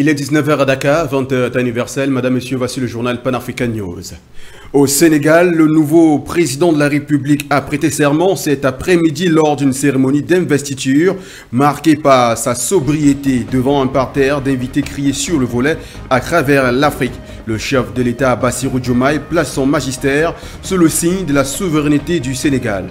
Il est 19 h à Dakar, 20 h à universel. Madame, Monsieur, voici le journal Pan-African News. Au Sénégal, le nouveau président de la République a prêté serment cet après-midi lors d'une cérémonie d'investiture marquée par sa sobriété devant un parterre d'invités criés sur le volet à travers l'Afrique. Le chef de l'État, Bassirou Diomaye, place son magistère sous le signe de la souveraineté du Sénégal.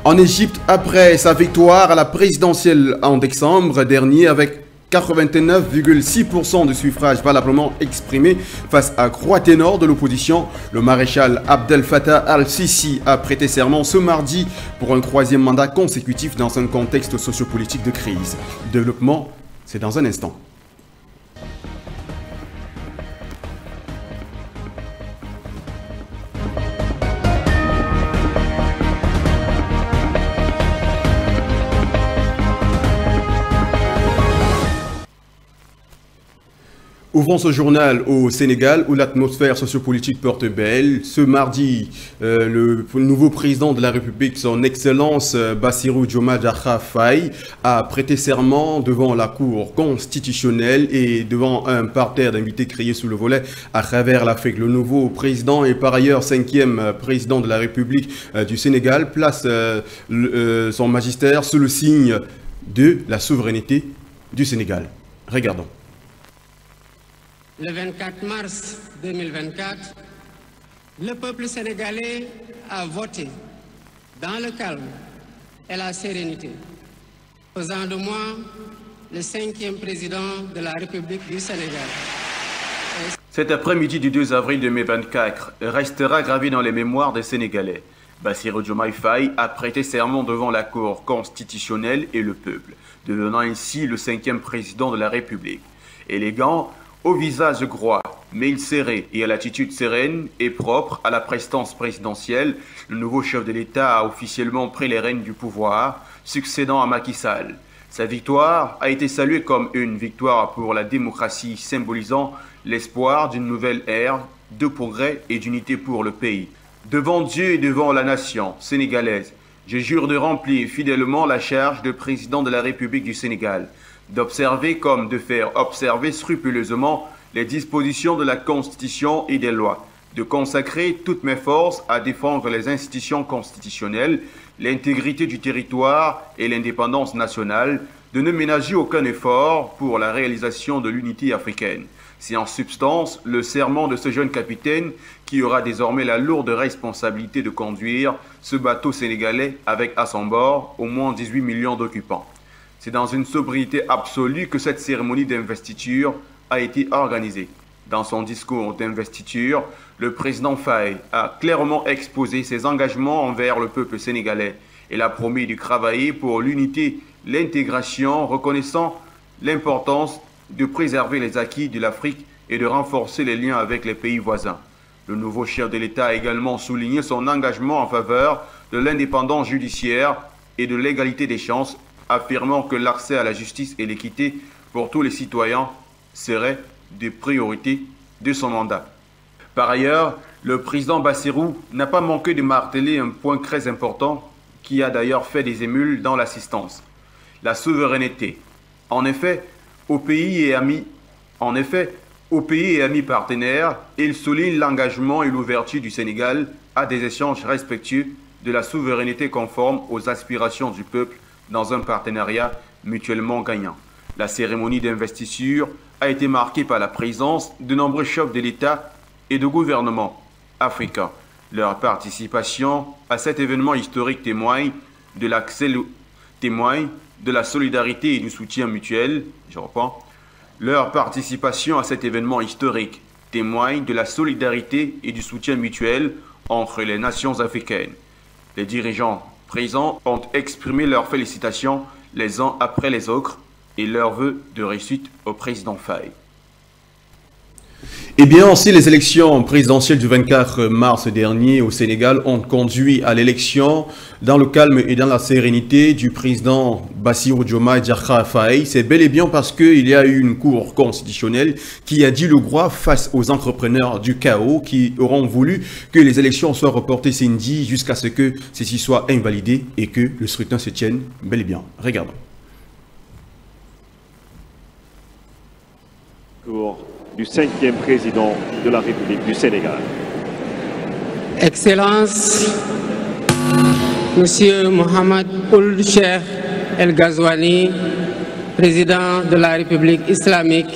En Égypte, après sa victoire à la présidentielle en décembre dernier avec 89,6% de suffrages valablement exprimés face à Croix Ténor de l'opposition, le maréchal Abdel Fattah al-Sisi a prêté serment ce mardi pour un troisième mandat consécutif dans un contexte sociopolitique de crise. Développement, c'est dans un instant. Ouvrons ce journal au Sénégal où l'atmosphère sociopolitique porte belle. Ce mardi, le nouveau président de la République, son Excellence Bassirou Diomaye Diakhar Faye, a prêté serment devant la Cour constitutionnelle et devant un parterre d'invités criés sous le volet à travers l'Afrique. Le nouveau président est par ailleurs 5e président de la République du Sénégal, place son magistère sous le signe de la souveraineté du Sénégal. Regardons. Le 24 mars 2024, le peuple sénégalais a voté dans le calme et la sérénité, faisant de moi le 5e président de la République du Sénégal. Cet après-midi du 2 avril 2024 restera gravé dans les mémoires des Sénégalais. Bassirou Diomaye Faye a prêté serment devant la Cour constitutionnelle et le peuple, devenant ainsi le 5e président de la République. Élégant, au visage gros, mais il serré et à l'attitude sereine et propre à la prestance présidentielle, le nouveau chef de l'État a officiellement pris les rênes du pouvoir, succédant à Macky Sall. Sa victoire a été saluée comme une victoire pour la démocratie, symbolisant l'espoir d'une nouvelle ère de progrès et d'unité pour le pays. Devant Dieu et devant la nation sénégalaise, je jure de remplir fidèlement la charge de président de la République du Sénégal, d'observer comme de faire observer scrupuleusement les dispositions de la Constitution et des lois, de consacrer toutes mes forces à défendre les institutions constitutionnelles, l'intégrité du territoire et l'indépendance nationale, de ne ménager aucun effort pour la réalisation de l'unité africaine. C'est en substance le serment de ce jeune capitaine qui aura désormais la lourde responsabilité de conduire ce bateau sénégalais avec à son bord au moins 18 millions d'occupants. C'est dans une sobriété absolue que cette cérémonie d'investiture a été organisée. Dans son discours d'investiture, le président Faye a clairement exposé ses engagements envers le peuple sénégalais. Il a promis de travailler pour l'unité, l'intégration, reconnaissant l'importance de préserver les acquis de l'Afrique et de renforcer les liens avec les pays voisins. Le nouveau chef de l'État a également souligné son engagement en faveur de l'indépendance judiciaire et de l'égalité des chances, affirmant que l'accès à la justice et l'équité pour tous les citoyens seraient des priorités de son mandat. Par ailleurs, le président Bassirou n'a pas manqué de marteler un point très important qui a d'ailleurs fait des émules dans l'assistance: la souveraineté. En effet, aux pays et amis partenaires, il souligne l'engagement et l'ouverture du Sénégal à des échanges respectueux de la souveraineté conforme aux aspirations du peuple dans un partenariat mutuellement gagnant. La cérémonie d'investiture a été marquée par la présence de nombreux chefs de l'État et de gouvernement africains. Leur participation à cet événement historique témoigne de la solidarité et du soutien mutuel. Leur participation à cet événement historique témoigne de la solidarité et du soutien mutuel entre les nations africaines. Les dirigeants présents ont exprimé leurs félicitations les uns après les autres et leurs vœux de réussite au président Faye. Eh bien, aussi, les élections présidentielles du 24 mars dernier au Sénégal ont conduit à l'élection dans le calme et dans la sérénité du président Bassirou Diomaye Diakhar Faye. C'est bel et bien parce qu'il y a eu une cour constitutionnelle qui a dit le droit face aux entrepreneurs du chaos qui auront voulu que les élections soient reportées samedi jusqu'à ce que ceci soit invalidé et que le scrutin se tienne bel et bien. Regardons. Du 5e président de la République du Sénégal. Excellences, Monsieur Mohamed Ould Cheikh El Ghazouani, président de la République islamique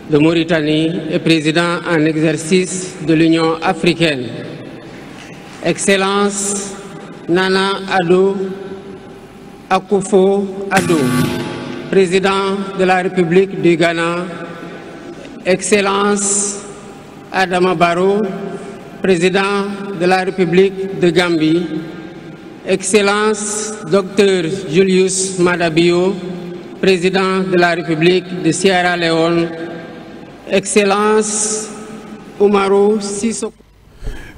de Mauritanie et président en exercice de l'Union africaine. Excellences, Nana Addo Akufo-Addo, président de la République du Ghana. Excellence Adama Barrow, président de la République de Gambie. Excellence Dr Julius Maada Bio, président de la République de Sierra Leone. Excellence Umaru Sissoko.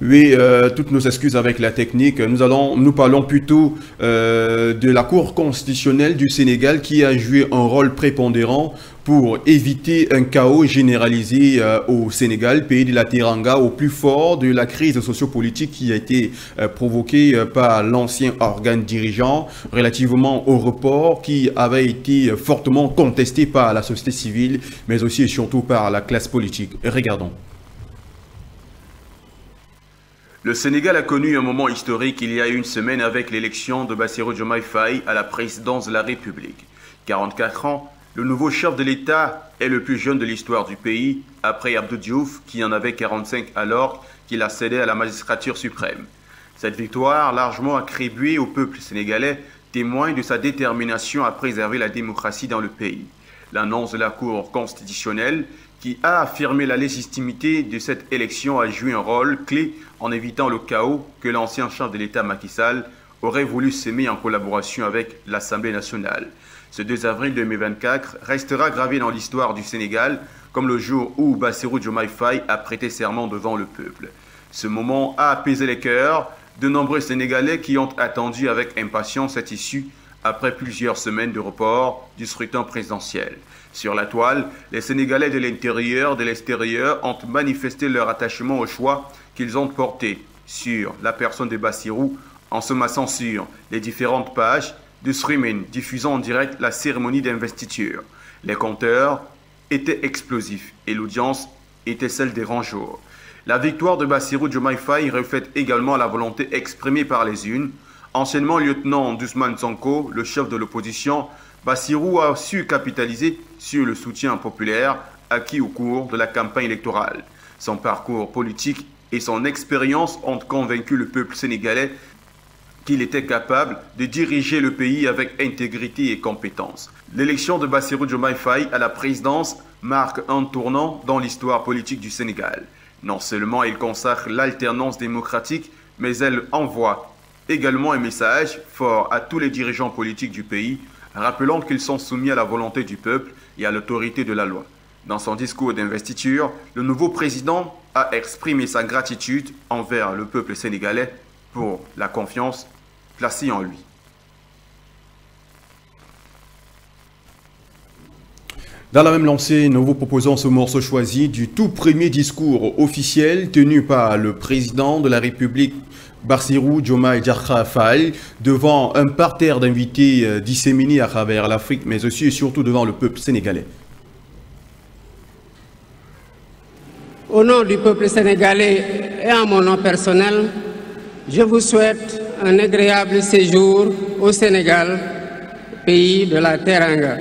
Oui, toutes nos excuses avec la technique. Nous parlons plutôt de la Cour constitutionnelle du Sénégal qui a joué un rôle prépondérant pour éviter un chaos généralisé au Sénégal, pays de la Teranga, au plus fort de la crise sociopolitique qui a été provoquée par l'ancien organe dirigeant relativement au report qui avait été fortement contesté par la société civile, mais aussi et surtout par la classe politique. Regardons. Le Sénégal a connu un moment historique il y a une semaine avec l'élection de Bassirou Diomaye Faye à la présidence de la République. 44 ans, le nouveau chef de l'État est le plus jeune de l'histoire du pays, après Abdou Diouf, qui en avait 45 alors qu'il a cédé à la magistrature suprême. Cette victoire, largement attribuée au peuple sénégalais, témoigne de sa détermination à préserver la démocratie dans le pays. L'annonce de la Cour constitutionnelle, qui a affirmé la légitimité de cette élection, a joué un rôle clé en évitant le chaos que l'ancien chef de l'État Macky Sall aurait voulu s'aimer en collaboration avec l'Assemblée nationale. Ce 2 avril 2024 restera gravé dans l'histoire du Sénégal comme le jour où Bassirou Diomaye Faye a prêté serment devant le peuple. Ce moment a apaisé les cœurs de nombreux Sénégalais qui ont attendu avec impatience cette issue après plusieurs semaines de report du scrutin présidentiel. Sur la toile, les Sénégalais de l'intérieur, de l'extérieur ont manifesté leur attachement au choix qu'ils ont porté sur la personne de Bassirou en se massant sur les différentes pages de streaming diffusant en direct la cérémonie d'investiture. Les compteurs étaient explosifs et l'audience était celle des grands jours. La victoire de Bassirou Diomaye Faye reflète également la volonté exprimée par les urnes. Anciennement lieutenant d'Ousmane Sonko, le chef de l'opposition, Bassirou a su capitaliser sur le soutien populaire acquis au cours de la campagne électorale. Son parcours politique et son expérience ont convaincu le peuple sénégalais qu'il était capable de diriger le pays avec intégrité et compétence. L'élection de Bassirou Diomaye Faye à la présidence marque un tournant dans l'histoire politique du Sénégal. Non seulement elle consacre l'alternance démocratique, mais elle envoie également un message fort à tous les dirigeants politiques du pays, rappelant qu'ils sont soumis à la volonté du peuple et à l'autorité de la loi. Dans son discours d'investiture, le nouveau président a exprimé sa gratitude envers le peuple sénégalais pour la confiance placée en lui. Dans la même lancée, nous vous proposons ce morceau choisi du tout premier discours officiel tenu par le président de la République, Bassirou Diomaye Diakhar Faye, devant un parterre d'invités disséminés à travers l'Afrique, mais aussi et surtout devant le peuple sénégalais. Au nom du peuple sénégalais et en mon nom personnel, je vous souhaite un agréable séjour au Sénégal, pays de la Teranga.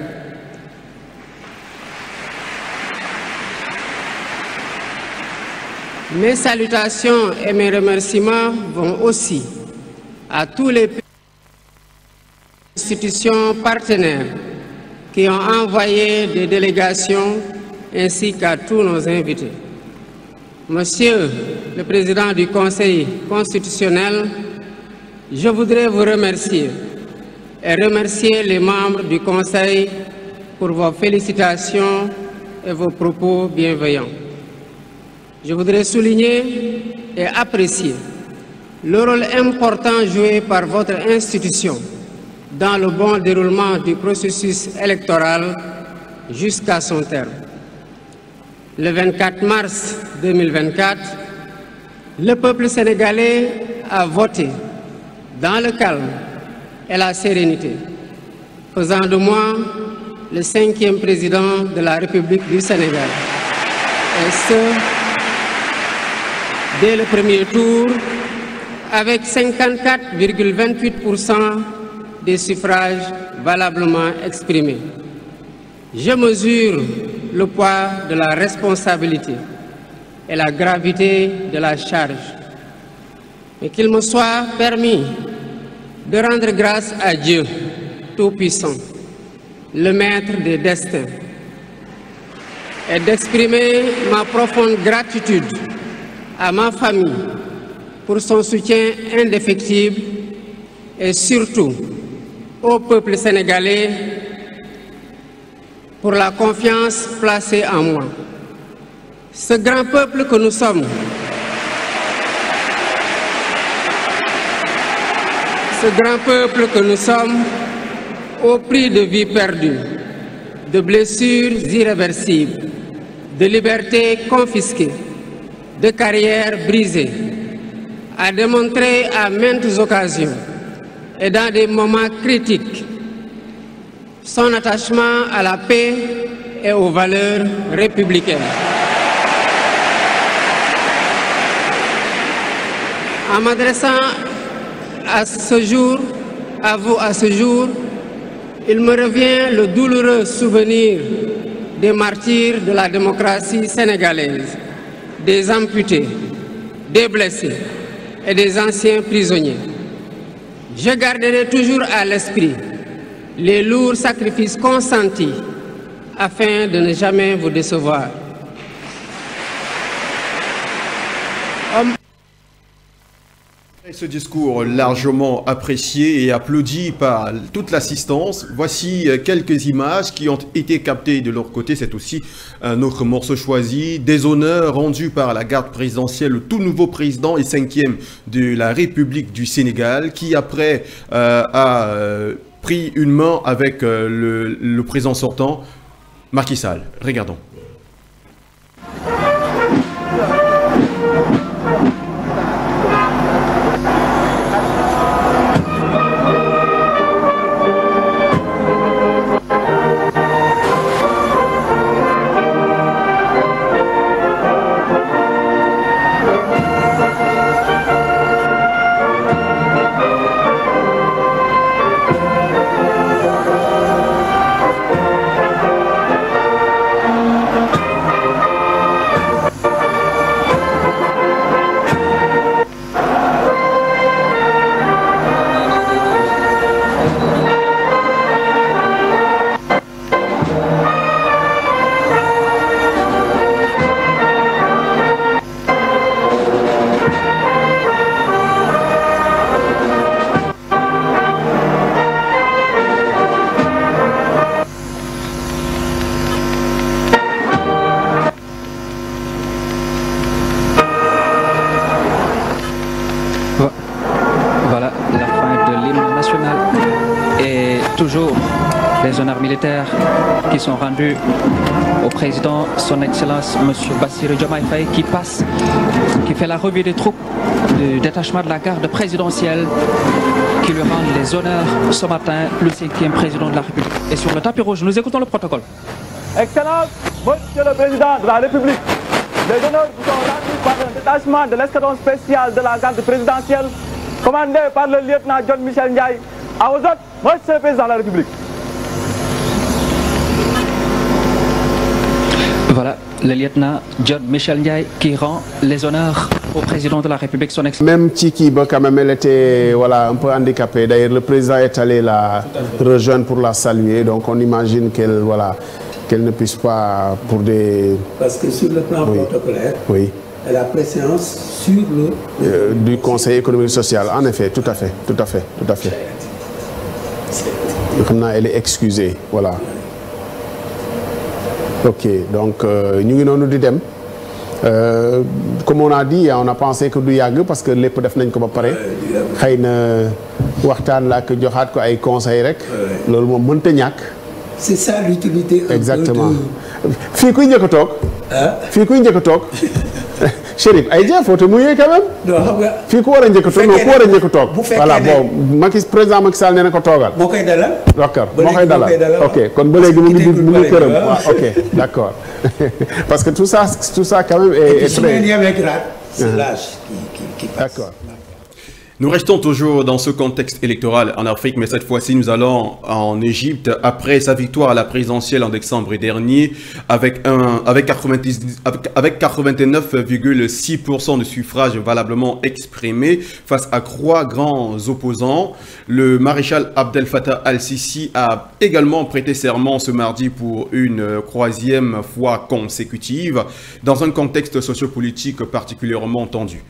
Mes salutations et mes remerciements vont aussi à tous les institutions partenaires qui ont envoyé des délégations ainsi qu'à tous nos invités. Monsieur le Président du Conseil constitutionnel, je voudrais vous remercier et remercier les membres du Conseil pour vos félicitations et vos propos bienveillants. Je voudrais souligner et apprécier le rôle important joué par votre institution dans le bon déroulement du processus électoral jusqu'à son terme. Le 24 mars 2024, le peuple sénégalais a voté dans le calme et la sérénité, faisant de moi le 5e président de la République du Sénégal. Et ce, dès le premier tour, avec 54,28% des suffrages valablement exprimés. Je mesure le poids de la responsabilité et la gravité de la charge. Mais qu'il me soit permis de rendre grâce à Dieu Tout-Puissant, le maître des destins, et d'exprimer ma profonde gratitude à ma famille pour son soutien indéfectible et surtout au peuple sénégalais pour la confiance placée en moi. Ce grand peuple que nous sommes, au prix de vies perdues, de blessures irréversibles, de libertés confisquées, de carrières brisées, a démontré à maintes occasions et dans des moments critiques son attachement à la paix et aux valeurs républicaines. En m'adressant à ce jour, il me revient le douloureux souvenir des martyrs de la démocratie sénégalaise, des amputés, des blessés et des anciens prisonniers. Je garderai toujours à l'esprit les lourds sacrifices consentis afin de ne jamais vous décevoir. Ce discours largement apprécié et applaudi par toute l'assistance. Voici quelques images qui ont été captées de leur côté. C'est aussi un autre morceau choisi. Des honneurs rendus par la garde présidentielle, le tout nouveau président et 5e de la République du Sénégal, qui après a pris une main avec le président sortant, Macky Sall. Regardons. Voilà la fin de l'hymne national et toujours les honneurs militaires qui sont rendus au président, son Excellence M. Bassirou Diomaye Faye, qui fait la revue des troupes du détachement de la garde présidentielle, qui lui rendent les honneurs ce matin, le 5e président de la République. Et sur le tapis rouge, nous écoutons le protocole. Excellence, Monsieur le Président de la République, les honneurs vous sont rendus par un détachement de l'escadron spécial de la garde présidentielle, commandé par le lieutenant John Michel Ndiaye. À vos autres, Monsieur le Président de la République. Voilà, le lieutenant John Michel Ndiaye qui rend les honneurs au président de la République, son excellence. Même Tiki, quand même, elle était voilà, un peu handicapée. D'ailleurs, le président est allé la rejoindre pour la saluer. Donc, on imagine qu'elle voilà, qu'elle ne puisse pas pour des... Parce que sur le plan protocolaire, oui. Elle a préséance sur le... du Conseil économique et social. En effet, tout à fait, tout à fait, tout à fait. Maintenant, elle est excusée, voilà. Ok, donc, nous sommes dem. Comme on a dit, on a pensé que du yag parce que les podef nañ ko ba paré xeyna waxtaan la ak joxat ko ay conseil rek lolou mom meunta ñak. C'est ça l'utilité. Exactement. Fi kuy ñëk tok? Fi kuy ñëk tok? Chérif ay jëf faut te mouiller quand même. non xam nga. fii ku war a njëkk a toog ku war a njëkk a toog. bu fekkee voilà ne bon président Macky Sall nee na ko toogal. moo koy dalal. d'accord ba moo koy dalal ok kon ba léegi mu ngi këram waaw ok d'accord parce que tout ça quand même est très. C'est l'âge qui passe. D'accord. Nous restons toujours dans ce contexte électoral en Afrique, mais cette fois-ci, nous allons en Égypte. Après sa victoire à la présidentielle en décembre dernier, avec 89,6% de suffrages valablement exprimés face à 3 grands opposants, le maréchal Abdel Fattah al-Sisi a également prêté serment ce mardi pour une 3e fois consécutive, dans un contexte sociopolitique particulièrement tendu.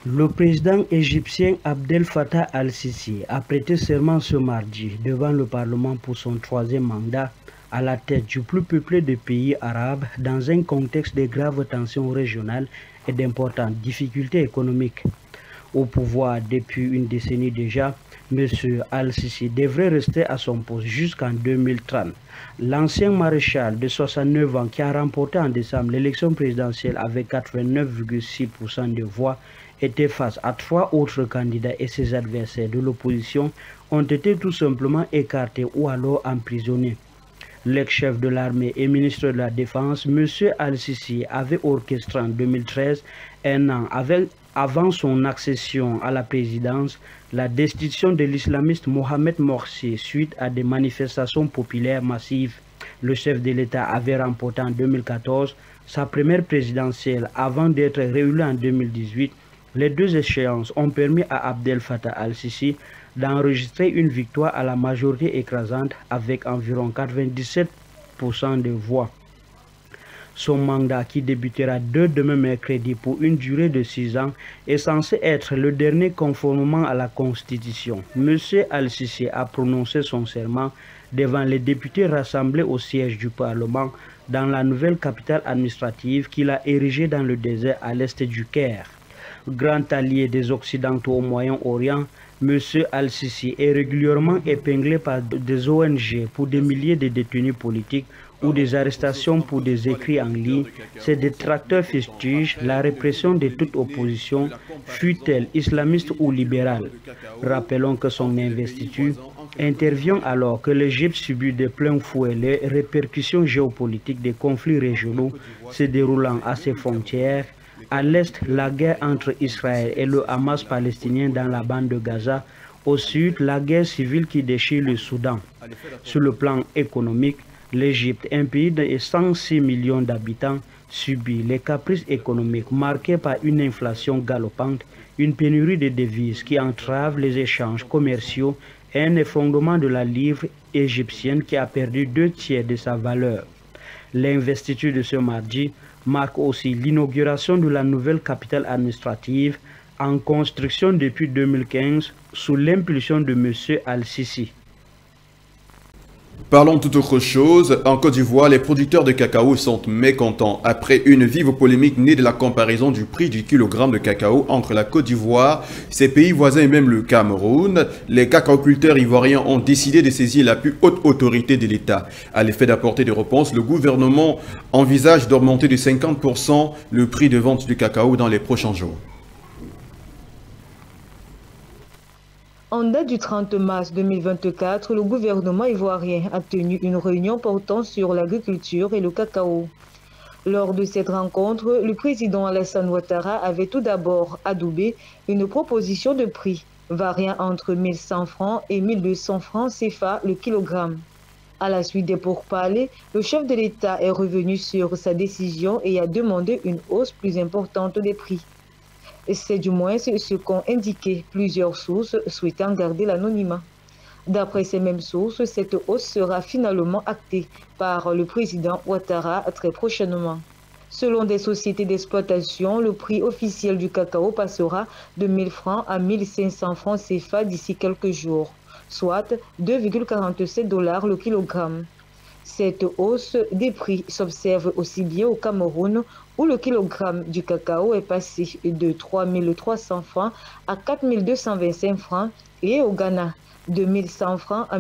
Le président égyptien Abdel Fattah al-Sisi a prêté serment ce mardi devant le Parlement pour son 3e mandat à la tête du plus peuplé des pays arabes dans un contexte de graves tensions régionales et d'importantes difficultés économiques. Au pouvoir depuis une décennie déjà, M. al-Sisi devrait rester à son poste jusqu'en 2030. L'ancien maréchal de 69 ans qui a remporté en décembre l'élection présidentielle avec 89,6% de voix était face à 3 autres candidats et ses adversaires de l'opposition ont été tout simplement écartés ou alors emprisonnés. L'ex-chef de l'armée et ministre de la Défense, M. al-Sisi, avait orchestré en 2013, un an avant son accession à la présidence, la destitution de l'islamiste Mohamed Morsi suite à des manifestations populaires massives. Le chef de l'État avait remporté en 2014 sa première présidentielle avant d'être réélu en 2018. Les 2 échéances ont permis à Abdel Fattah al-Sisi d'enregistrer une victoire à la majorité écrasante avec environ 97% de voix. Son mandat, qui débutera demain mercredi pour une durée de 6 ans, est censé être le dernier conformément à la Constitution. M. al-Sisi a prononcé son serment devant les députés rassemblés au siège du Parlement dans la nouvelle capitale administrative qu'il a érigée dans le désert à l'est du Caire. Grand allié des Occidentaux au Moyen-Orient, M. al-Sisi est régulièrement épinglé par des ONG pour des milliers de détenus politiques ou des arrestations pour des écrits en ligne. Ses détracteurs fustigent la répression de toute opposition, fût-elle islamiste ou libérale. Rappelons que son investiture intervient alors que l'Égypte subit de plein fouet les répercussions géopolitiques des conflits régionaux se déroulant à ses frontières. À l'est, la guerre entre Israël et le Hamas palestinien dans la bande de Gaza. Au sud, la guerre civile qui déchire le Soudan. Sur le plan économique, l'Égypte, un pays de 106 millions d'habitants, subit les caprices économiques marqués par une inflation galopante, une pénurie de devises qui entrave les échanges commerciaux et un effondrement de la livre égyptienne qui a perdu 2/3 de sa valeur. L'investiture de ce mardi marque aussi l'inauguration de la nouvelle capitale administrative en construction depuis 2015 sous l'impulsion de M. al-Sisi. Parlons tout autre chose. En Côte d'Ivoire, les producteurs de cacao sont mécontents après une vive polémique née de la comparaison du prix du kilogramme de cacao entre la Côte d'Ivoire, ses pays voisins et même le Cameroun. Les cacaoculteurs ivoiriens ont décidé de saisir la plus haute autorité de l'État. À l'effet d'apporter des réponses, le gouvernement envisage d'augmenter de 50% le prix de vente du cacao dans les prochains jours. En date du 30 mars 2024, le gouvernement ivoirien a tenu une réunion portant sur l'agriculture et le cacao. Lors de cette rencontre, le président Alassane Ouattara avait tout d'abord adoubé une proposition de prix variant entre 1100 francs et 1200 francs CFA le kilogramme. À la suite des pourparlers, le chef de l'État est revenu sur sa décision et a demandé une hausse plus importante des prix. C'est du moins ce qu'ont indiqué plusieurs sources souhaitant garder l'anonymat. D'après ces mêmes sources, cette hausse sera finalement actée par le président Ouattara très prochainement. Selon des sociétés d'exploitation, le prix officiel du cacao passera de 1000 francs à 1500 francs CFA d'ici quelques jours, soit 2,47 $ le kilogramme. Cette hausse des prix s'observe aussi bien au Cameroun, où le kilogramme du cacao est passé de 3300 francs à 4225 francs, et au Ghana, de 1100 francs à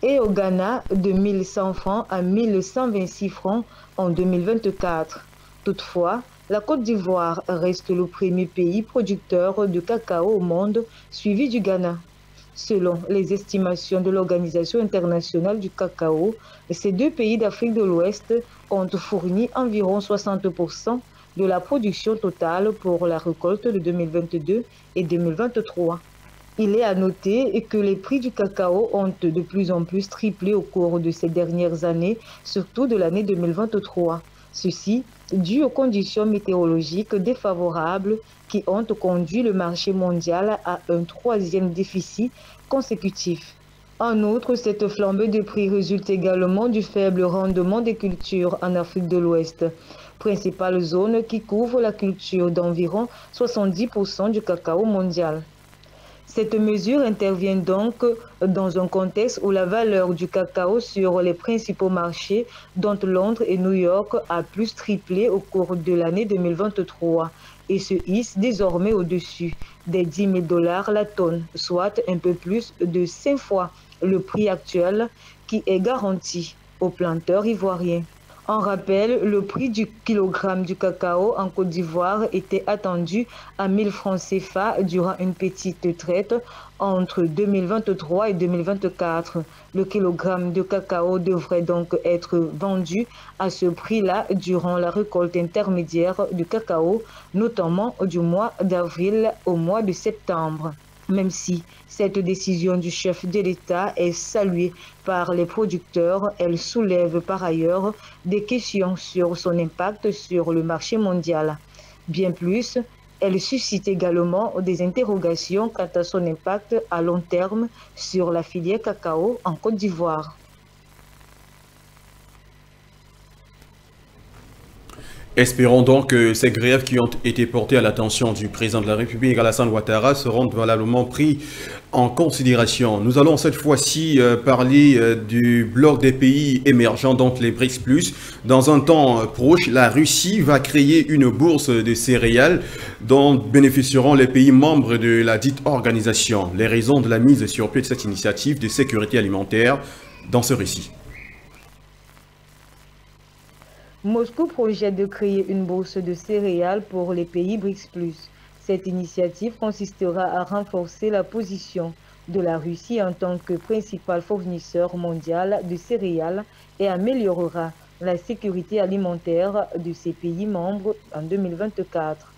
et au Ghana de 1100 francs à 1126 francs en 2024. Toutefois, la Côte d'Ivoire reste le premier pays producteur de cacao au monde, suivi du Ghana. Selon les estimations de l'Organisation internationale du cacao, ces deux pays d'Afrique de l'Ouest ont fourni environ 60% de la production totale pour la récolte de 2022 et 2023. Il est à noter que les prix du cacao ont de plus en plus triplé au cours de ces dernières années, surtout de l'année 2023. Ceci dû aux conditions météorologiques défavorables qui ont conduit le marché mondial à un troisième déficit consécutif. En outre, cette flambée de prix résulte également du faible rendement des cultures en Afrique de l'Ouest, principale zone qui couvre la culture d'environ 70% du cacao mondial. Cette mesure intervient donc dans un contexte où la valeur du cacao sur les principaux marchés, dont Londres et New York, a plus triplé au cours de l'année 2023 et se hisse désormais au-dessus des 10 000 $ la tonne, soit un peu plus de 5 fois le prix actuel qui est garanti aux planteurs ivoiriens. En rappel, le prix du kilogramme du cacao en Côte d'Ivoire était attendu à 1000 francs CFA durant une petite traite entre 2023 et 2024. Le kilogramme de cacao devrait donc être vendu à ce prix-là durant la récolte intermédiaire du cacao, notamment du mois d'avril au mois de septembre. Même si cette décision du chef de l'État est saluée par les producteurs, elle soulève par ailleurs des questions sur son impact sur le marché mondial. Bien plus, elle suscite également des interrogations quant à son impact à long terme sur la filière cacao en Côte d'Ivoire. Espérons donc que ces grèves qui ont été portées à l'attention du président de la République, Alassane Ouattara, seront valablement pris en considération. Nous allons cette fois-ci parler du bloc des pays émergents, donc les BRICS+. Dans un temps proche, la Russie va créer une bourse de céréales dont bénéficieront les pays membres de la dite organisation. Les raisons de la mise sur pied de cette initiative de sécurité alimentaire dans ce récit. Moscou projette de créer une bourse de céréales pour les pays BRICS+. Cette initiative consistera à renforcer la position de la Russie en tant que principal fournisseur mondial de céréales et améliorera la sécurité alimentaire de ces pays membres en 2024.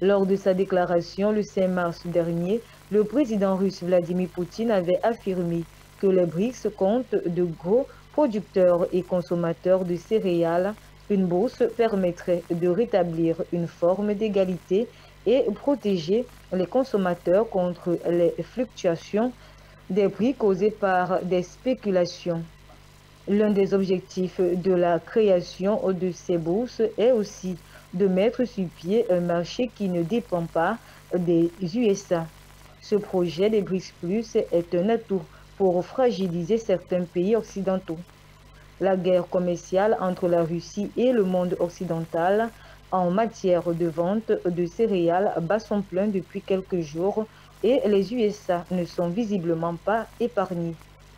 Lors de sa déclaration le 5 mars dernier, le président russe Vladimir Poutine avait affirmé que les BRICS comptent de gros producteurs et consommateurs de céréales. Une bourse permettrait de rétablir une forme d'égalité et protéger les consommateurs contre les fluctuations des prix causées par des spéculations. L'un des objectifs de la création de ces bourses est aussi de mettre sur pied un marché qui ne dépend pas des USA. Ce projet des BRICS+ est un atout pour fragiliser certains pays occidentaux. La guerre commerciale entre la Russie et le monde occidental en matière de vente de céréales bat son plein depuis quelques jours et les USA ne sont visiblement pas épargnés.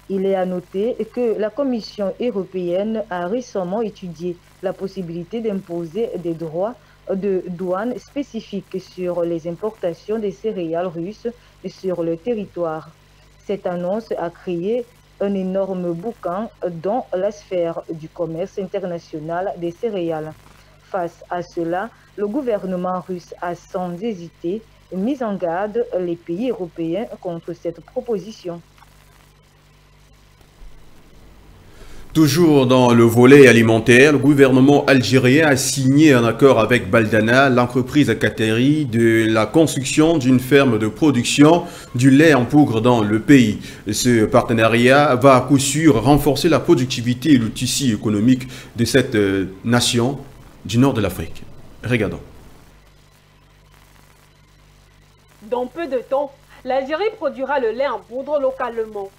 Il est à noter que la Commission européenne a récemment étudié la possibilité d'imposer des droits de douane spécifiques sur les importations des céréales russes sur le territoire. Cette annonce a créé un énorme boucan dans la sphère du commerce international des céréales. Face à cela, le gouvernement russe a sans hésiter mis en garde les pays européens contre cette proposition. Toujours dans le volet alimentaire, le gouvernement algérien a signé un accord avec Baldana, l'entreprise qatari, de la construction d'une ferme de production du lait en poudre dans le pays. Ce partenariat va à coup sûr renforcer la productivité et le tissu économique de cette nation du nord de l'Afrique. Regardons. Dans peu de temps, l'Algérie produira le lait en poudre localement.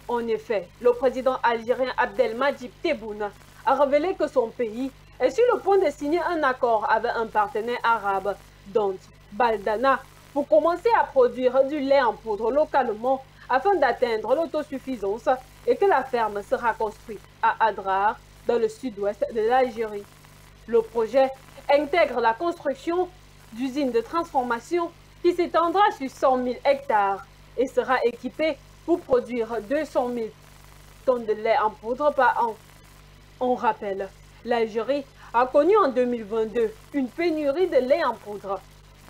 En effet, le président algérien Abdelmadjid Tebboune a révélé que son pays est sur le point de signer un accord avec un partenaire arabe, dont Baldana, pour commencer à produire du lait en poudre localement afin d'atteindre l'autosuffisance et que la ferme sera construite à Adrar, dans le sud-ouest de l'Algérie. Le projet intègre la construction d'usines de transformation qui s'étendra sur 100 000 hectares et sera équipée pour produire 200 000 tonnes de lait en poudre par an. On rappelle, l'Algérie a connu en 2022 une pénurie de lait en poudre.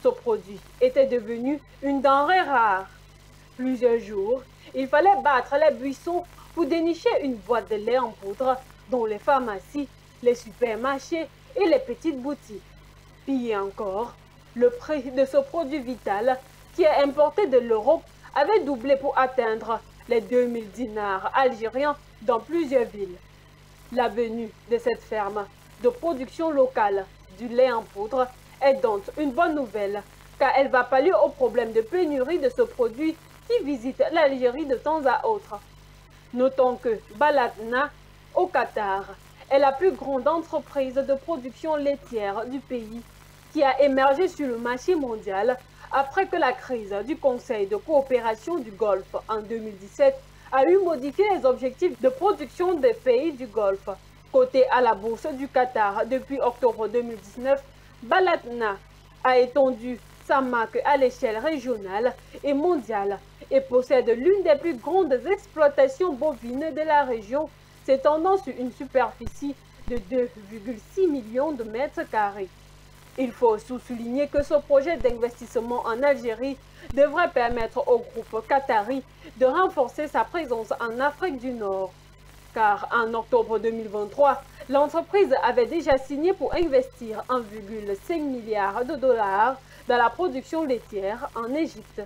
Ce produit était devenu une denrée rare. Plusieurs jours, il fallait battre les buissons pour dénicher une boîte de lait en poudre dont les pharmacies, les supermarchés et les petites boutiques. Pire encore, le prix de ce produit vital qui est importé de l'Europe avait doublé pour atteindre les 2000 dinars algériens dans plusieurs villes. La venue de cette ferme de production locale du lait en poudre est donc une bonne nouvelle car elle va pallier au problème de pénurie de ce produit qui visite l'Algérie de temps à autre. Notons que Balatna, au Qatar, est la plus grande entreprise de production laitière du pays qui a émergé sur le marché mondial après que la crise du Conseil de coopération du Golfe en 2017 a eu modifié les objectifs de production des pays du Golfe. Coté à la bourse du Qatar depuis octobre 2019, Balatna a étendu sa marque à l'échelle régionale et mondiale et possède l'une des plus grandes exploitations bovines de la région, s'étendant sur une superficie de 2,6 millions de mètres carrés. Il faut souligner que ce projet d'investissement en Algérie devrait permettre au groupe qatari de renforcer sa présence en Afrique du Nord. Car en octobre 2023, l'entreprise avait déjà signé pour investir 1,5 milliard de dollars dans la production laitière en Égypte.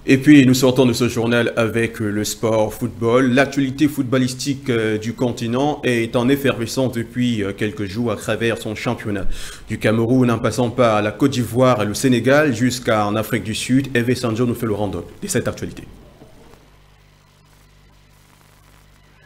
Et puis, nous sortons de ce journal avec le sport football. L'actualité footballistique du continent est en effervescence depuis quelques jours à travers son championnat. Du Cameroun en passant par la Côte d'Ivoire et le Sénégal jusqu'en Afrique du Sud, Hervé Sanjo nous fait le round-up de cette actualité.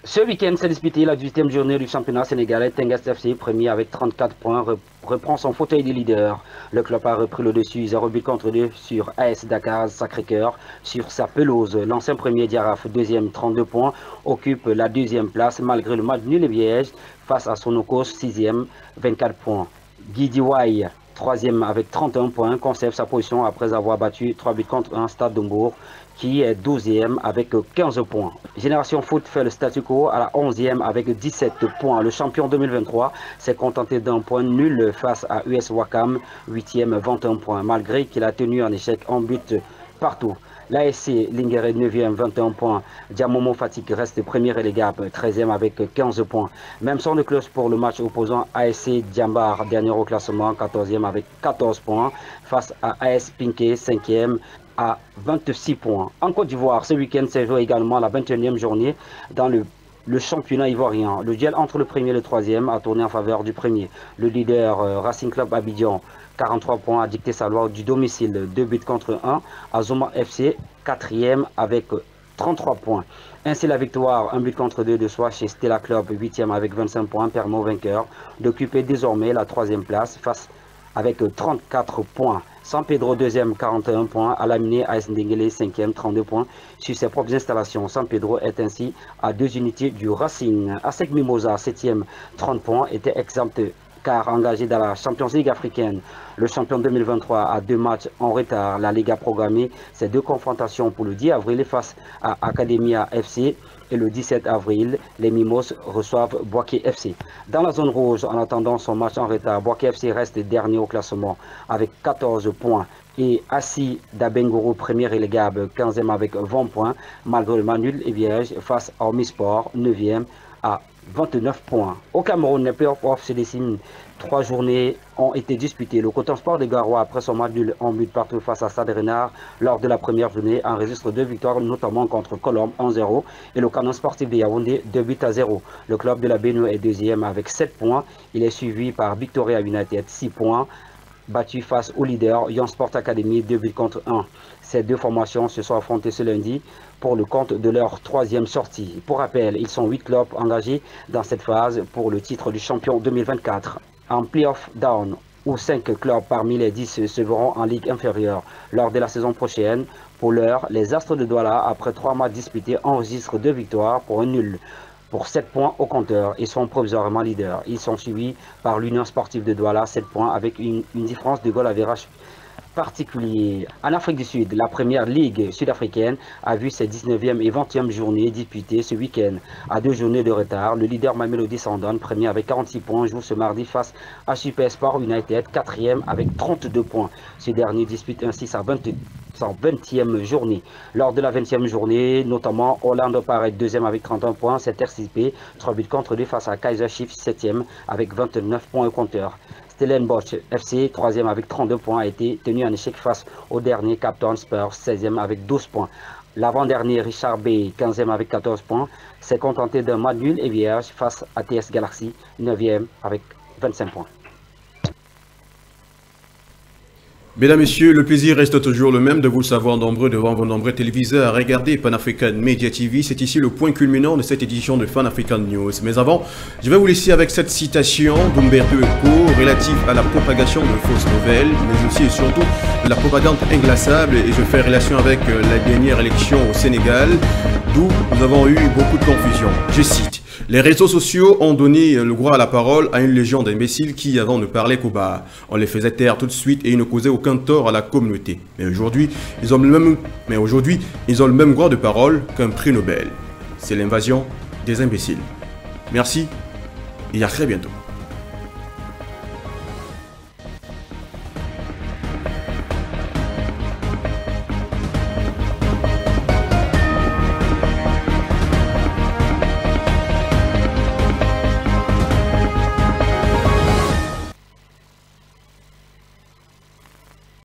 Ce week-end s'est disputée la 18e journée du championnat sénégalais. Tengues FC, premier avec 34 points, reprend son fauteuil de leader. Le club a repris le dessus, 0 but contre 2 sur AS Dakar Sacré-Cœur sur sa pelouse. L'ancien premier Diaraf, deuxième, 32 points, occupe la deuxième place malgré le match nul et piège face à Sonokos, 6e, 24 points. Guidiouaï, 3e avec 31 points, conserve sa position après avoir battu 3 buts contre 1 Stade de Mbour, qui est 12e avec 15 points. Génération Foot fait le statu quo à la 11e avec 17 points. Le champion 2023 s'est contenté d'un point nul face à US Wakam, 8e, 21 points, malgré qu'il a tenu en échec en but partout. L'ASC Linguéré 9e, 21 points. Diamomo Fatigue reste premier relégable, 13e avec 15 points. Même son de cloche pour le match opposant ASC Diambar, dernier au classement, 14e avec 14 points, face à AS Pinké, 5e, à 26 points. En Côte d'Ivoire, ce week-end s'est joué également la 21e journée dans le championnat ivoirien. Le duel entre le premier et le troisième a tourné en faveur du premier. Le leader Racing Club Abidjan, 43 points, a dicté sa loi du domicile, 2 buts contre 1. Azoma FC, 4e avec 33 points. Ainsi, la victoire, 1 but contre 2 de soi chez Stella Club, 8e avec 25 points, permet au vainqueur d'occuper désormais la 3e place face avec 34 points. San Pedro 2e, 41 points, Alaminé AS Ndengele 5e, 32 points sur ses propres installations. San Pedro est ainsi à 2 unités du Racing. ASEC Mimosa 7e, 30 points, était exempt car engagé dans la Champions League africaine. Le champion 2023 a 2 matchs en retard. La Ligue a programmé ses 2 confrontations pour le 10 avril face à Academia FC et le 17 avril, les Mimos reçoivent Boaké FC. Dans la zone rouge, en attendant son match en retard, Boaké FC reste dernier au classement avec 14 points. Et Assi Dabengourou, premier relégable, 15e avec 20 points, malgré le nul et vierge face à Omisport, 9e à 29 points. Au Cameroun, les playoffs se dessinent. 3 journées ont été disputées. Le Coton Sport de Garoua, après son match nul en but partout face à Stade Renard, lors de la première journée, enregistre 2 victoires, notamment contre Colombe 1-0 et le Canon Sportif de Yaoundé 2-0. Le club de la Benue est deuxième avec 7 points. Il est suivi par Victoria United, 6 points, battu face au leader Young Sport Academy 2 buts contre 1. Ces 2 formations se sont affrontées ce lundi pour le compte de leur 3e sortie. Pour rappel, ils sont 8 clubs engagés dans cette phase pour le titre du champion 2024. En playoff down, où 5 clubs parmi les 10 se verront en ligue inférieure lors de la saison prochaine Pour l'heure, les Astres de Douala, après 3 matchs disputés, enregistrent 2 victoires pour un nul. Pour 7 points au compteur, ils sont provisoirement leaders. Ils sont suivis par l'Union sportive de Douala, 7 points, avec une différence de goal average particulier. En Afrique du Sud, la première ligue sud-africaine a vu ses 19e et 20e journées disputées ce week-end. À 2 journées de retard, le leader Mamelodi Sundowns, premier avec 46 points, joue ce mardi face à Super Sport United, 4e avec 32 points. Ce dernier dispute ainsi sa 20e journée. Lors de la 20e journée, notamment Orlando Pirates 2e avec 31 points, c'est RCP, 3 buts contre 2 face à Kaizer Chiefs 7e avec 29 points au compteur. Stellenbosch FC, 3e avec 32 points, a été tenu en échec face au dernier Cape Town Spurs, 16e avec 12 points. L'avant-dernier Richard Bay, 15e avec 14 points, s'est contenté d'un match nul et vierge face à TS Galaxy, 9e avec 25 points. Mesdames, Messieurs, le plaisir reste toujours le même de vous savoir nombreux devant vos nombreux téléviseurs à regarder Pan African Media TV. C'est ici le point culminant de cette édition de Pan African News. Mais avant, je vais vous laisser avec cette citation d'Umberto Eco relative à la propagation de fausses nouvelles, mais aussi et surtout de la propagande inglaçable. Et je fais relation avec la dernière élection au Sénégal, d'où nous avons eu beaucoup de confusion. Je cite. Les réseaux sociaux ont donné le droit à la parole à une légion d'imbéciles qui avant ne parlaient qu'au bar. On les faisait taire tout de suite et ils ne causaient aucun tort à la communauté. Mais aujourd'hui, ils ont le même droit de parole qu'un prix Nobel. C'est l'invasion des imbéciles. Merci et à très bientôt.